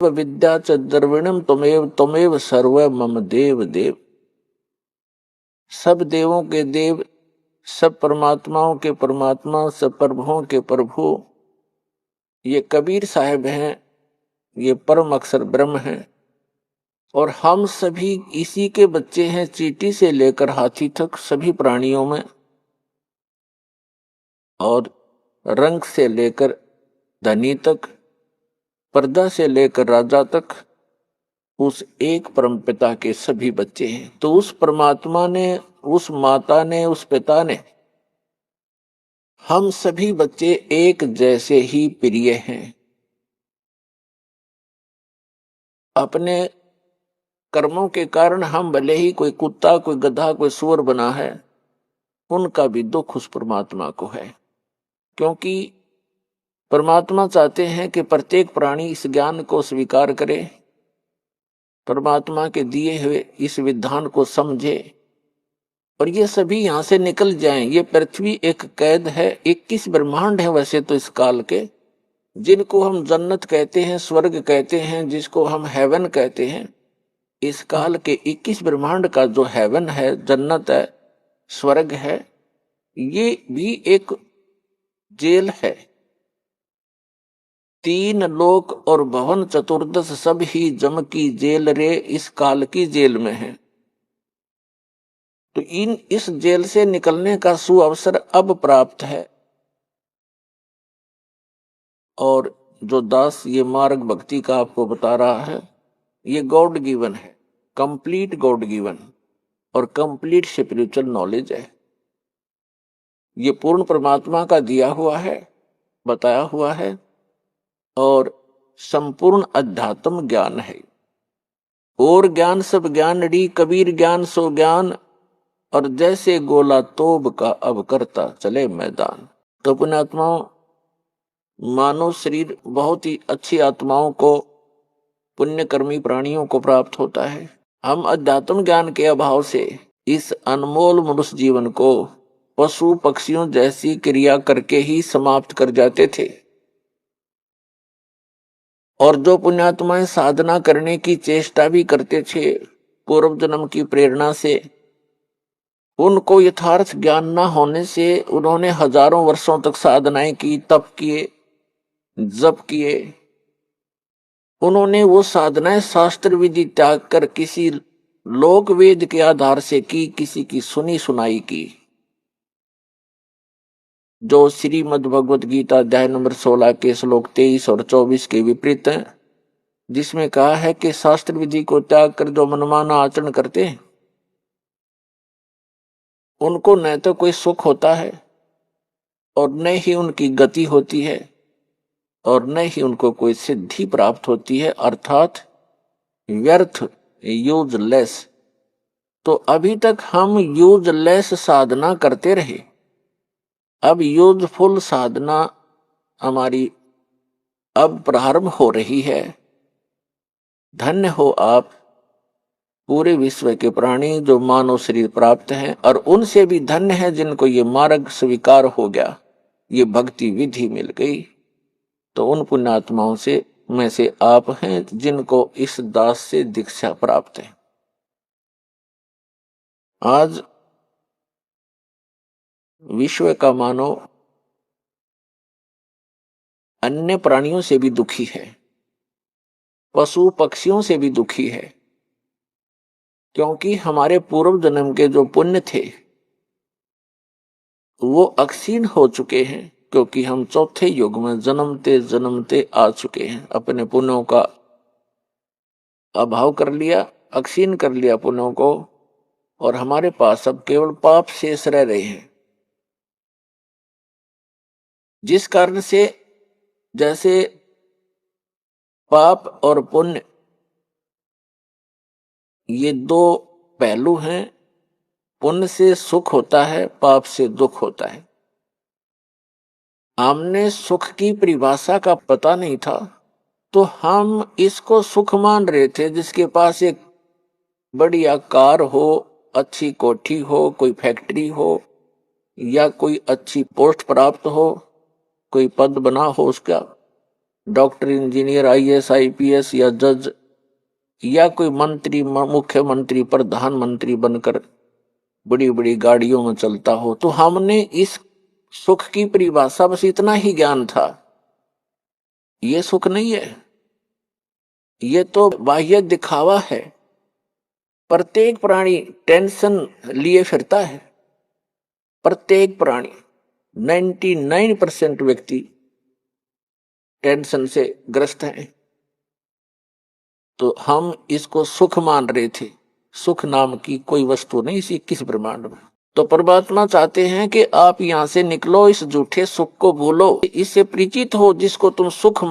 विद्या च द्रविणम त्वमेव त्वमेव सर्व मम देव देव। सब देवों के देव, सब परमात्माओं के परमात्मा, सब प्रभुओं के प्रभु ये कबीर साहब हैं, ये परम अक्षर ब्रह्म हैं। और हम सभी इसी के बच्चे हैं, चींटी से लेकर हाथी तक सभी प्राणियों में, और रंग से लेकर धनी तक, पर्दा से लेकर राजा तक उस एक परम पिता के सभी बच्चे हैं। तो उस परमात्मा ने, उस माता ने, उस पिता ने हम सभी बच्चे एक जैसे ही प्रिय हैं। अपने कर्मों के कारण हम भले ही कोई कुत्ता, कोई गधा, कोई सूअर बना है, उनका भी दुख उस परमात्मा को है। क्योंकि परमात्मा चाहते हैं कि प्रत्येक प्राणी इस ज्ञान को स्वीकार करे, परमात्मा के दिए हुए इस विधान को समझे और ये सभी यहां से निकल जाएं। ये पृथ्वी एक कैद है, 21 ब्रह्मांड है वैसे तो इस काल के, जिनको हम जन्नत कहते हैं, स्वर्ग कहते हैं, जिसको हम हेवन कहते हैं। इस काल के 21 ब्रह्मांड का जो हेवन है, जन्नत है, स्वर्ग है, ये भी एक जेल है। 3 लोक और भवन चतुर्दश सब ही जम की जेल रे, इस काल की जेल में है। तो इस जेल से निकलने का सुअवसर अब प्राप्त है। और जो दास ये मार्ग भक्ति का आपको बता रहा है, ये गॉड गिवन है, कंप्लीट गॉड गिवन और कंप्लीट स्पिरिचुअल नॉलेज है। ये पूर्ण परमात्मा का दिया हुआ है, बताया हुआ है और संपूर्ण अध्यात्म ज्ञान है। और ज्ञान सब ज्ञान डी, कबीर ज्ञान सो ज्ञान, और जैसे गोला तोब का अब करता चले मैदान। तो पुण्यात्माओं, मानव शरीर बहुत ही अच्छी आत्माओं को, पुण्यकर्मी प्राणियों को प्राप्त होता है। हम अध्यात्म ज्ञान के अभाव से इस अनमोल मनुष्य जीवन को पशु पक्षियों जैसी क्रिया करके ही समाप्त कर जाते थे। और जो पुण्यात्माएं साधना करने की चेष्टा भी करते थे पूर्व जन्म की प्रेरणा से, उनको यथार्थ ज्ञान न होने से उन्होंने हजारों वर्षों तक साधनाएं की, तप किए, जप किए। उन्होंने वो साधनाएं शास्त्र विधि त्याग कर किसी लोक वेद के आधार से की, किसी की सुनी सुनाई की। जो श्रीमद् भगवत गीता अध्याय नंबर 16 के श्लोक 23 और 24 के विपरीत है, जिसमें कहा है कि शास्त्र विधि को त्याग कर जो मनमाना आचरण करते हैं, उनको न तो कोई सुख होता है और न ही उनकी गति होती है और न ही उनको कोई सिद्धि प्राप्त होती है, अर्थात व्यर्थ, यूजलेस। तो अभी तक हम यूजलेस साधना करते रहे, अब यूजफुल साधना हमारी अब प्रारंभ हो रही है। धन्य हो आप पूरे विश्व के प्राणी जो मानव शरीर प्राप्त हैं, और उनसे भी धन्य है जिनको ये मार्ग स्वीकार हो गया, ये भक्ति विधि मिल गई। तो उन पुण्यात्माओं से में से आप हैं जिनको इस दास से दीक्षा प्राप्त है। आज विश्व का मानव अन्य प्राणियों से भी दुखी है, पशु पक्षियों से भी दुखी है, क्योंकि हमारे पूर्व जन्म के जो पुण्य थे वो अक्षीण हो चुके हैं, क्योंकि हम चौथे युग में जन्मते जन्मते आ चुके हैं। अपने पुण्यों का अभाव कर लिया, अक्षीण कर लिया पुण्यों को, और हमारे पास अब केवल पाप शेष रह रहे हैं। जिस कारण से जैसे पाप और पुण्य ये 2 पहलू हैं, पुण्य से सुख होता है, पाप से दुख होता है। हमने सुख की परिभाषा का पता नहीं था, तो हम इसको सुख मान रहे थे। जिसके पास एक बढ़िया कार हो, अच्छी कोठी हो, कोई फैक्ट्री हो, या कोई अच्छी पोस्ट प्राप्त हो, कोई पद बना हो उसका, डॉक्टर, इंजीनियर, आईएएस, आईपीएस या जज या कोई मंत्री, मुख्यमंत्री, प्रधानमंत्री बनकर बड़ी बड़ी गाड़ियों में चलता हो, तो हमने इस सुख की परिभाषा बस इतना ही ज्ञान था। ये सुख नहीं है, ये तो बाह्य दिखावा है। प्रत्येक प्राणी टेंशन लिए फिरता है, प्रत्येक प्राणी। 99% व्यक्ति टेंशन से ग्रस्त हैं। तो हम इसको सुख मान रहे थे। सुख नाम की कोई वस्तु नहीं इस 21 ब्रह्मांड में। तो परमात्मा चाहते हैं कि आप यहां से निकलो, इस झूठे सुख को भूलो, इससे परिचित हो जिसको तुम सुख